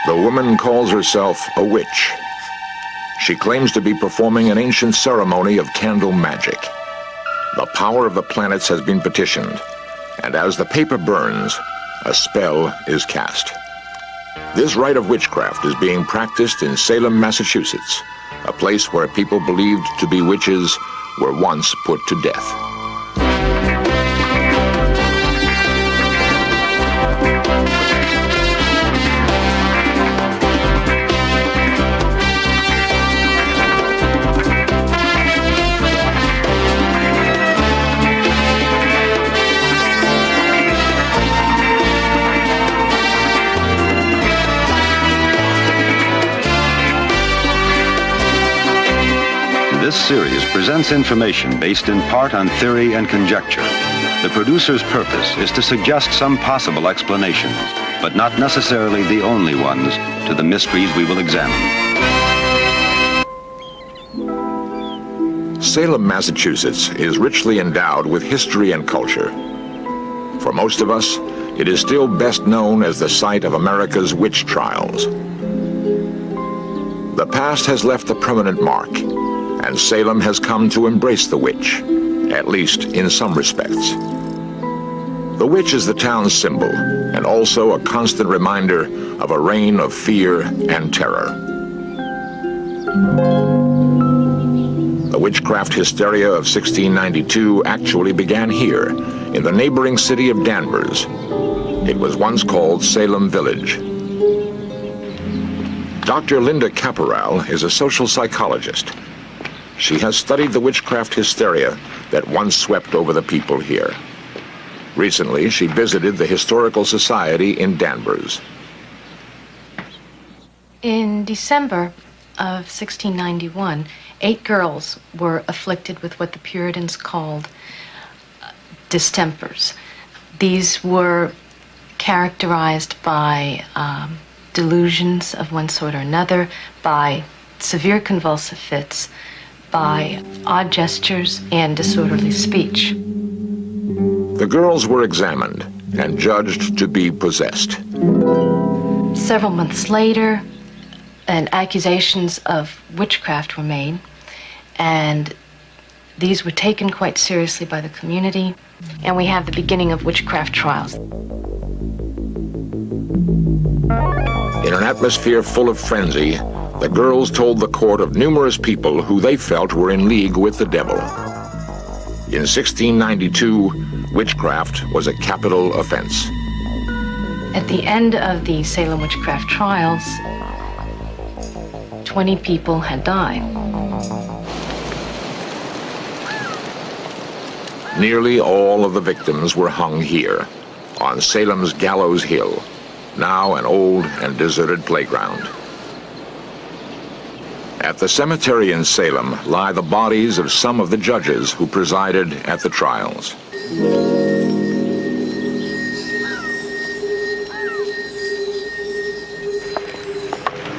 The woman calls herself a witch. She claims to be performing an ancient ceremony of candle magic. The power of the planets has been petitioned, and as the paper burns, a spell is cast. This rite of witchcraft is being practiced in Salem, Massachusetts, a place where people believed to be witches were once put to death. This series presents information based in part on theory and conjecture. The producer's purpose is to suggest some possible explanations, but not necessarily the only ones, to the mysteries we will examine. Salem, Massachusetts is richly endowed with history and culture. For most of us, it is still best known as the site of America's witch trials. The past has left a permanent mark, and Salem has come to embrace the witch, at least in some respects. The witch is the town's symbol, and also a constant reminder of a reign of fear and terror. The witchcraft hysteria of 1692 actually began here, in the neighboring city of Danvers. It was once called Salem Village. Dr. Linda Caporal is a social psychologist. She has studied the witchcraft hysteria that once swept over the people here. Recently, she visited the Historical Society in Danvers. In December of 1691, 8 girls were afflicted with what the Puritans called distempers. These were characterized by delusions of one sort or another, by severe convulsive fits, by odd gestures and disorderly speech. The girls were examined and judged to be possessed. Several months later, accusations of witchcraft were made, and these were taken quite seriously by the community, and we have the beginning of witchcraft trials. In an atmosphere full of frenzy, the girls told the court of numerous people who they felt were in league with the devil. In 1692, witchcraft was a capital offense. At the end of the Salem witchcraft trials, 20 people had died. Nearly all of the victims were hung here, on Salem's Gallows Hill, now an old and deserted playground. At the cemetery in Salem lie the bodies of some of the judges who presided at the trials.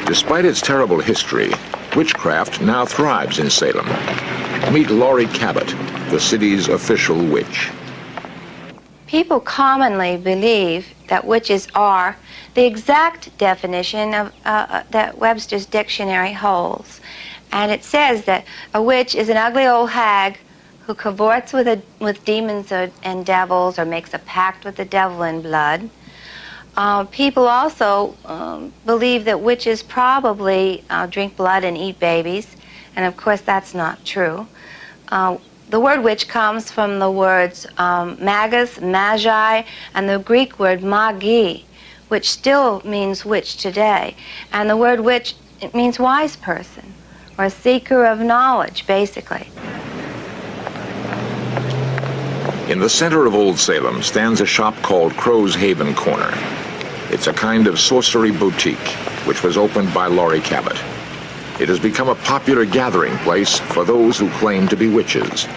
Despite its terrible history, witchcraft now thrives in Salem. Meet Laurie Cabot, the city's official witch. People commonly believe that witches are the exact definition of, that Webster's dictionary holds. And it says that a witch is an ugly old hag who cavorts with demons and devils, or makes a pact with the devil in blood. People also believe that witches probably drink blood and eat babies, and of course that's not true. The word witch comes from the words magus, magi, and the Greek word magi, which still means witch today. And the word witch, it means wise person, or seeker of knowledge, basically. In the center of Old Salem stands a shop called Crow's Haven Corner. It's a kind of sorcery boutique, which was opened by Laurie Cabot. It has become a popular gathering place for those who claim to be witches.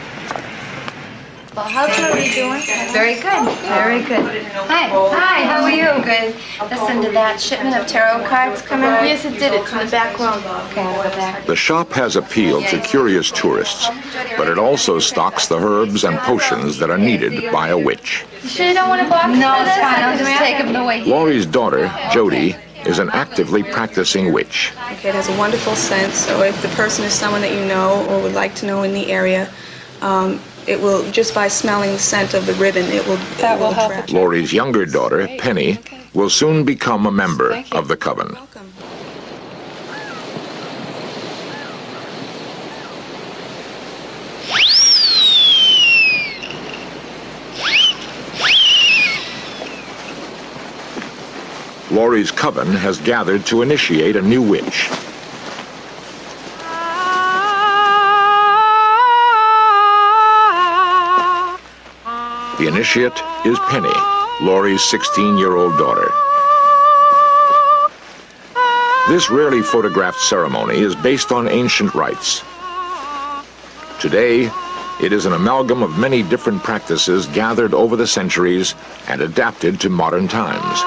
Well, how's Joey doing? Very good, very good. Hi. Hi, how are you? Good. Listen, did that shipment of tarot cards come in? Yes, it did. It's in the back room. Okay, I'll go back. The shop has appealed to curious tourists, but it also stocks the herbs and potions that are needed by a witch. You sure you don't want a box? No, it's fine. I'll just take them the way he... Laurie's daughter, Jody, is an actively practicing witch. Okay, it has a wonderful scent, so if the person is someone that you know or would like to know in the area, it will, just by smelling the scent of the ribbon, it will attract. Laurie's younger daughter, Penny, will soon become a member of the coven. Welcome. Laurie's coven has gathered to initiate a new witch. The initiate is Penny, Laurie's 16-year-old daughter. This rarely photographed ceremony is based on ancient rites. Today, it is an amalgam of many different practices gathered over the centuries and adapted to modern times.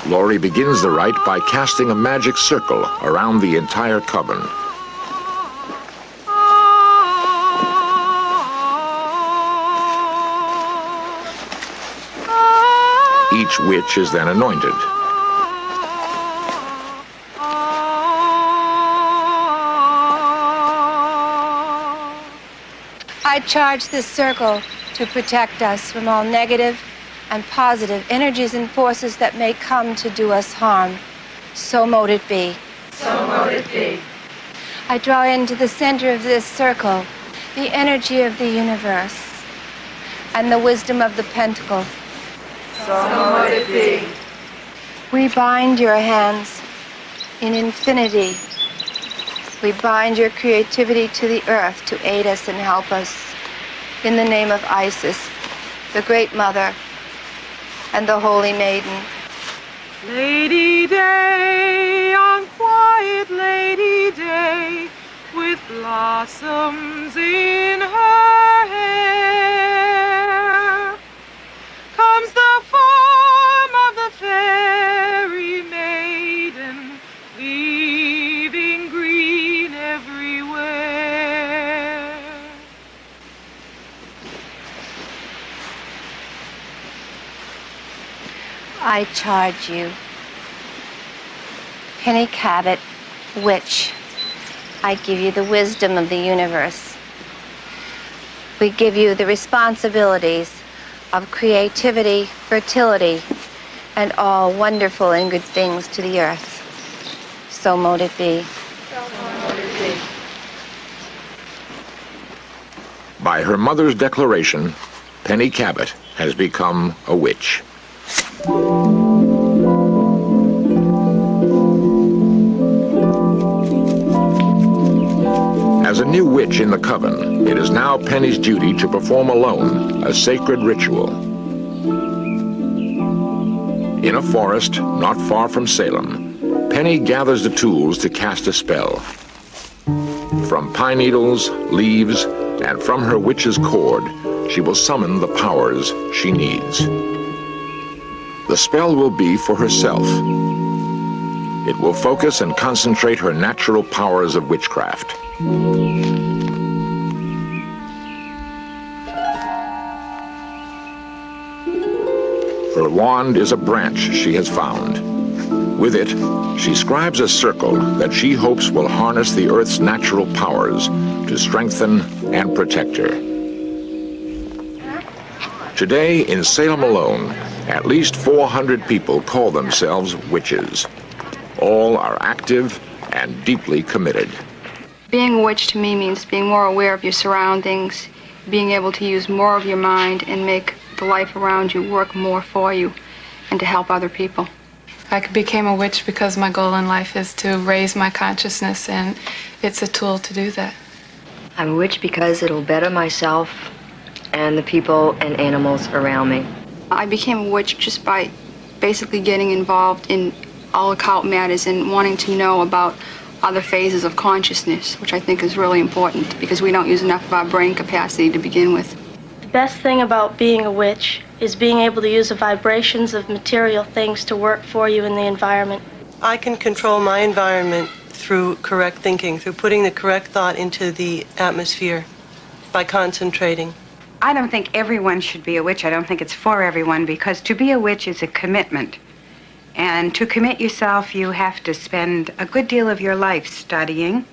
Laurie begins the rite by casting a magic circle around the entire coven. Each witch is then anointed. I charge this circle to protect us from all negative and positive energies and forces that may come to do us harm. So mote it be. So mote it be. I draw into the center of this circle the energy of the universe and the wisdom of the pentacle. So mote it be. We bind your hands in infinity. We bind your creativity to the earth to aid us and help us. In the name of Isis, the Great Mother, and the Holy Maiden. Lady Day, on quiet Lady Day, with blossoms in her hair, comes the form of the fairy maiden, leaving green everywhere. I charge you, Penny Cabot, witch. I give you the wisdom of the universe. We give you the responsibilities of creativity, fertility, and all wonderful and good things to the earth. So mote it be. By her mother's declaration, Penny Cabot has become a witch. As a new witch in the coven, it is now Penny's duty to perform alone a sacred ritual. In a forest not far from Salem, Penny gathers the tools to cast a spell. From pine needles, leaves, and from her witch's cord, she will summon the powers she needs. The spell will be for herself. It will focus and concentrate her natural powers of witchcraft. Her wand is a branch she has found. With it, she scribes a circle that she hopes will harness the Earth's natural powers to strengthen and protect her. Today, in Salem alone, at least 400 people call themselves witches. All are active and deeply committed. Being a witch to me means being more aware of your surroundings, being able to use more of your mind and make the life around you work more for you and to help other people. I became a witch because my goal in life is to raise my consciousness, and it's a tool to do that. I'm a witch because it'll better myself and the people and animals around me. I became a witch just by basically getting involved in all occult matters and wanting to know about other phases of consciousness, which I think is really important because we don't use enough of our brain capacity to begin with. The best thing about being a witch is being able to use the vibrations of material things to work for you in the environment. I can control my environment through correct thinking, through putting the correct thought into the atmosphere. by concentrating. I don't think everyone should be a witch. I don't think it's for everyone, because to be a witch is a commitment. And to commit yourself, you have to spend a good deal of your life studying,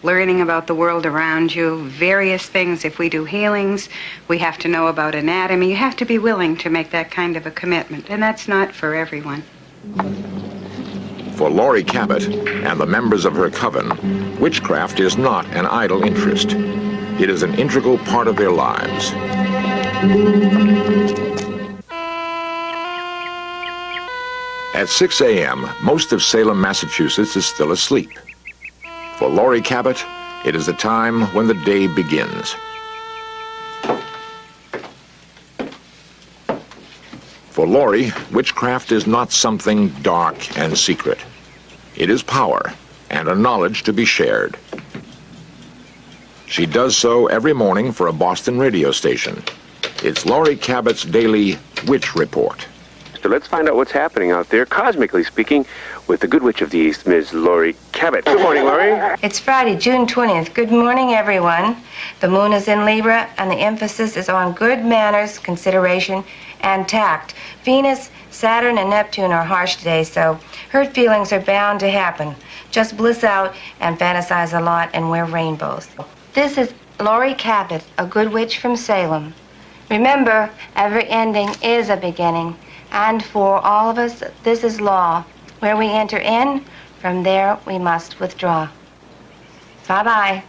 learning about the world around you, various things. If we do healings, we have to know about anatomy. You have to be willing to make that kind of a commitment, and that's not for everyone. For Laurie Cabot and the members of her coven, witchcraft is not an idle interest. It is an integral part of their lives. At 6 a.m., most of Salem, Massachusetts is still asleep. For Laurie Cabot, it is the time when the day begins. For Laurie, witchcraft is not something dark and secret. It is power and a knowledge to be shared. She does so every morning for a Boston radio station. It's Laurie Cabot's daily Witch Report. So let's find out what's happening out there, cosmically speaking, with the Good Witch of the East, Ms. Laurie Cabot. Good morning, Laurie. It's Friday, June 20th. Good morning, everyone. The moon is in Libra, and the emphasis is on good manners, consideration, and tact. Venus, Saturn, and Neptune are harsh today, so hurt feelings are bound to happen. Just bliss out and fantasize a lot and wear rainbows. This is Laurie Cabot, a good witch from Salem. Remember, every ending is a beginning. And for all of us, this is law. Where we enter in, from there we must withdraw. Bye-bye.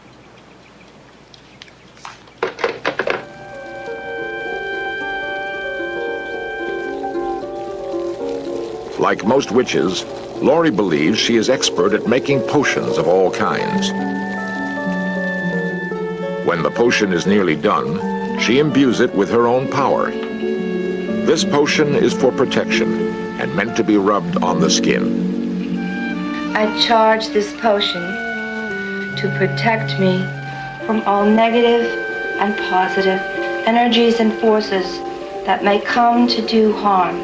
Like most witches, Laurie believes she is expert at making potions of all kinds. When the potion is nearly done, she imbues it with her own power. This potion is for protection and meant to be rubbed on the skin. I charge this potion to protect me from all negative and positive energies and forces that may come to do harm.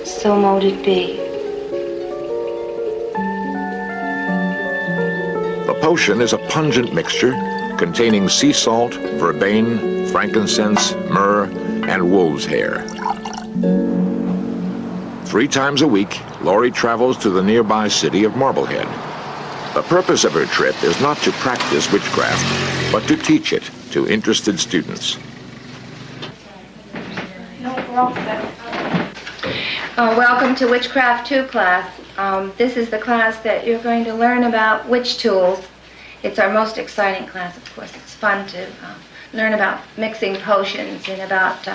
So mote it be. The potion is a pungent mixture containing sea salt, vervain, frankincense, myrrh, and wolf's hair. 3 times a week, Laurie travels to the nearby city of Marblehead. The purpose of her trip is not to practice witchcraft, but to teach it to interested students. Welcome to Witchcraft 2 class. This is the class that you're going to learn about witch tools. It's our most exciting class, of course. It's fun to learn about mixing potions and about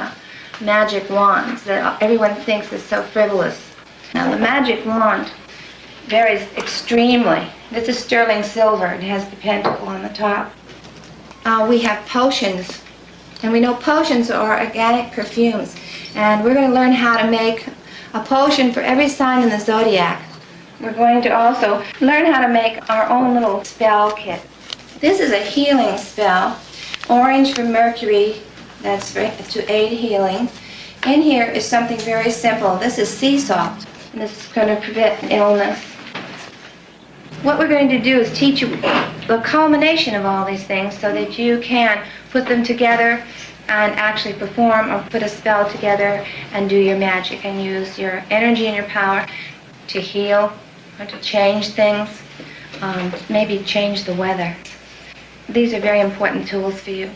magic wands that everyone thinks is so frivolous. Now, the magic wand varies extremely. This is sterling silver. It has the pentacle on the top. We have potions, and we know potions are organic perfumes, and we're going to learn how to make a potion for every sign in the zodiac. We're going to also learn how to make our own little spell kit. This is a healing spell. Orange for Mercury, that's to aid healing. In here is something very simple. This is sea salt, and this is going to prevent illness. What we're going to do is teach you the culmination of all these things so that you can put them together and actually perform or put a spell together and do your magic and use your energy and your power to heal or to change things, maybe change the weather. These are very important tools for you.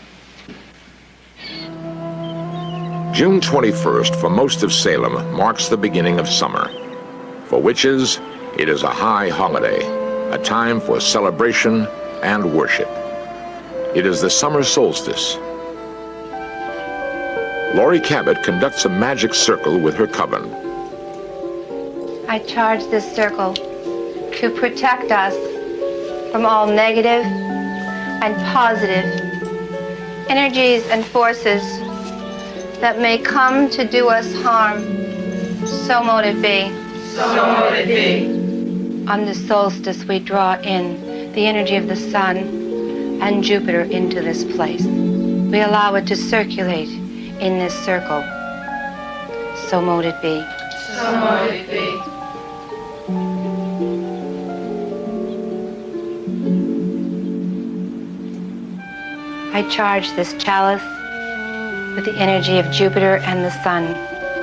June 21st for most of Salem marks the beginning of summer. For witches, it is a high holiday, a time for celebration and worship. It is the summer solstice. Laurie Cabot conducts a magic circle with her coven. I charge this circle to protect us from all negative and positive energies and forces that may come to do us harm. So mote it be. So mote it be. On the solstice, we draw in the energy of the sun and Jupiter into this place. We allow it to circulate in this circle. So mote it be. So mote it be. I I charge this chalice with the energy of Jupiter and the sun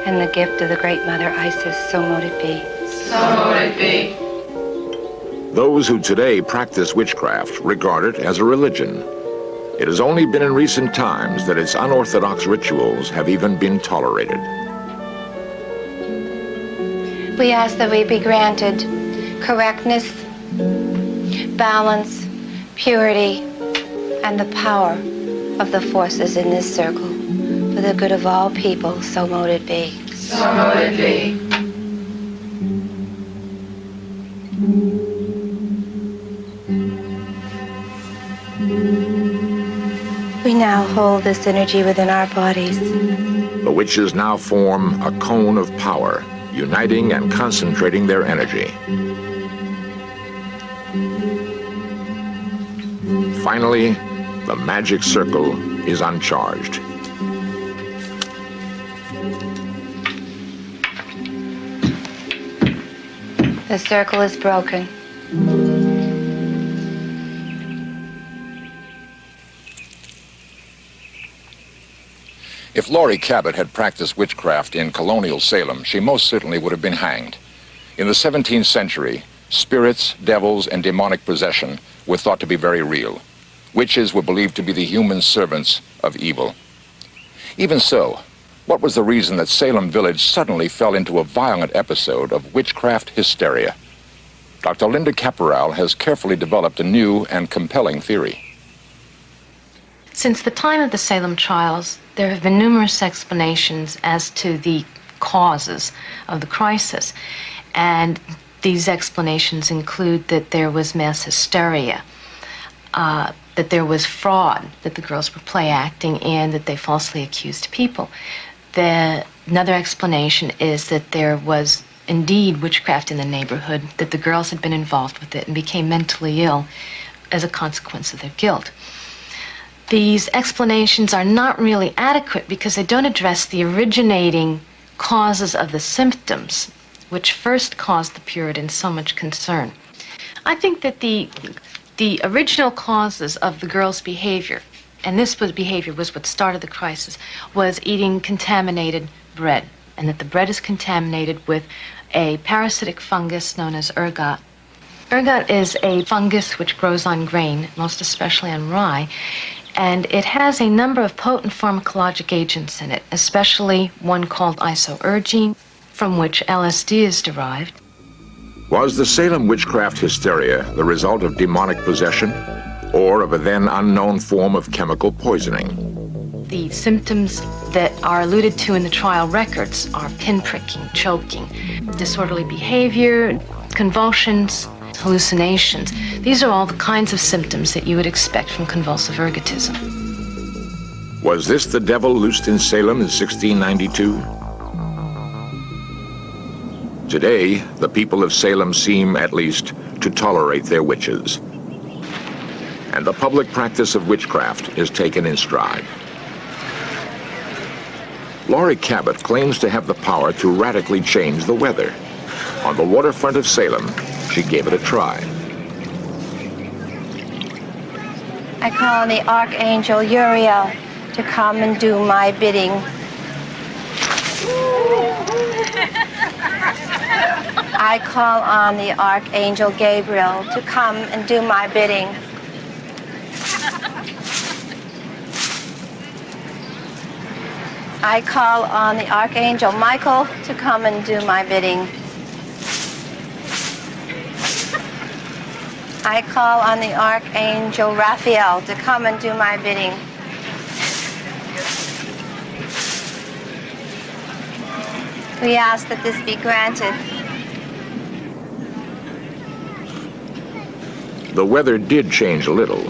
and the gift of the Great Mother Isis, so mote it be. So mote it be. Those who today practice witchcraft regard it as a religion. It has only been in recent times that its unorthodox rituals have even been tolerated. We ask that we be granted correctness, balance, purity, and the power of the forces in this circle for the good of all people, so mote it be. So mote it be. We now hold this energy within our bodies. The witches now form a cone of power, uniting and concentrating their energy. Finally, the magic circle is uncharged. The circle is broken. If Laurie Cabot had practiced witchcraft in colonial Salem, she most certainly would have been hanged. In the 17th century, spirits, devils, and demonic possession were thought to be very real. Witches were believed to be the human servants of evil. Even so, what was the reason that Salem Village suddenly fell into a violent episode of witchcraft hysteria? Dr. Linda Caporal has carefully developed a new and compelling theory. Since the time of the Salem trials, there have been numerous explanations as to the causes of the crisis. And these explanations include that there was mass hysteria, that there was fraud, that the girls were play acting, and that they falsely accused people. Another explanation is that there was indeed witchcraft in the neighborhood, that the girls had been involved with it and became mentally ill as a consequence of their guilt. These explanations are not really adequate because they don't address the originating causes of the symptoms, which first caused the Puritans so much concern. I think that the original causes of the girls' behavior, and behavior was what started the crisis, was eating contaminated bread, and that the bread is contaminated with a parasitic fungus known as ergot. Ergot is a fungus which grows on grain, most especially on rye, and it has a number of potent pharmacologic agents in it, especially one called isoergine, from which LSD is derived. Was the Salem witchcraft hysteria the result of demonic possession or of a then unknown form of chemical poisoning? The symptoms that are alluded to in the trial records are pinpricking, choking, disorderly behavior, convulsions, hallucinations. These are all the kinds of symptoms that you would expect from convulsive ergotism. Was this the devil loosed in Salem in 1692? Today, the people of Salem seem, at least, to tolerate their witches. And the public practice of witchcraft is taken in stride. Laurie Cabot claims to have the power to radically change the weather. On the waterfront of Salem, she gave it a try. I call on the Archangel Uriel to come and do my bidding. I call on the Archangel Gabriel to come and do my bidding. I call on the Archangel Michael to come and do my bidding. I call on the Archangel Raphael to come and do my bidding. We ask that this be granted. The weather did change a little,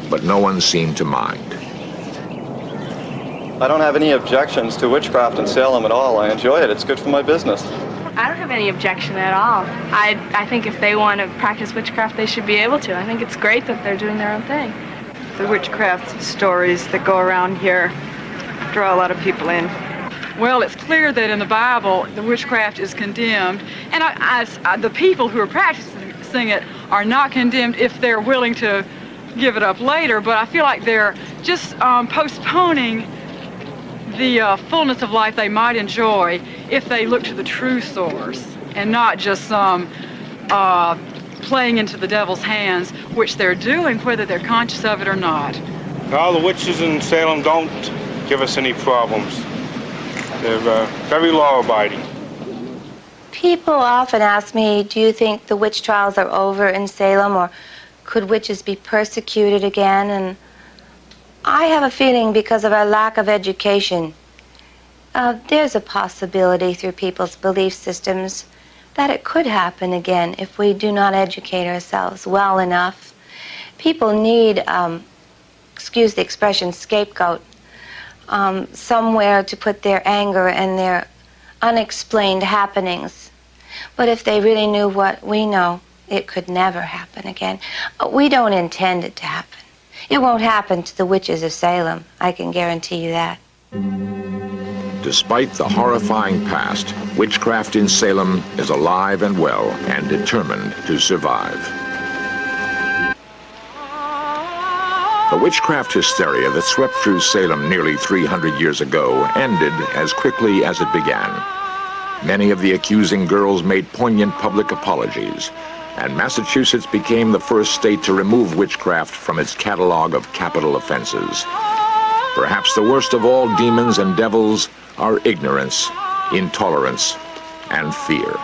but no one seemed to mind. I don't have any objections to witchcraft in Salem at all. I enjoy it. It's good for my business. I don't have any objection at all. I think if they want to practice witchcraft, they should be able to. I think it's great that they're doing their own thing. The witchcraft stories that go around here draw a lot of people in. Well, it's clear that in the Bible, the witchcraft is condemned, and the people who are practicing it are not condemned if they're willing to give it up later, but I feel like they're just postponing the fullness of life they might enjoy if they look to the true source and not just some playing into the devil's hands, which they're doing whether they're conscious of it or not. Now, the witches in Salem don't give us any problems. They're very law-abiding. People often ask me, do you think the witch trials are over in Salem, or could witches be persecuted again? And I have a feeling because of our lack of education, there's a possibility through people's belief systems that it could happen again if we do not educate ourselves well enough. People need, excuse the expression, scapegoat, somewhere to put their anger and their unexplained happenings. But if they really knew what we know, it could never happen again. We don't intend it to happen. It won't happen to the witches of Salem, I can guarantee you that. Despite the horrifying past, witchcraft in Salem is alive and well and determined to survive. The witchcraft hysteria that swept through Salem nearly 300 years ago ended as quickly as it began. Many of the accusing girls made poignant public apologies, and Massachusetts became the first state to remove witchcraft from its catalog of capital offenses. Perhaps the worst of all demons and devils are ignorance, intolerance, and fear.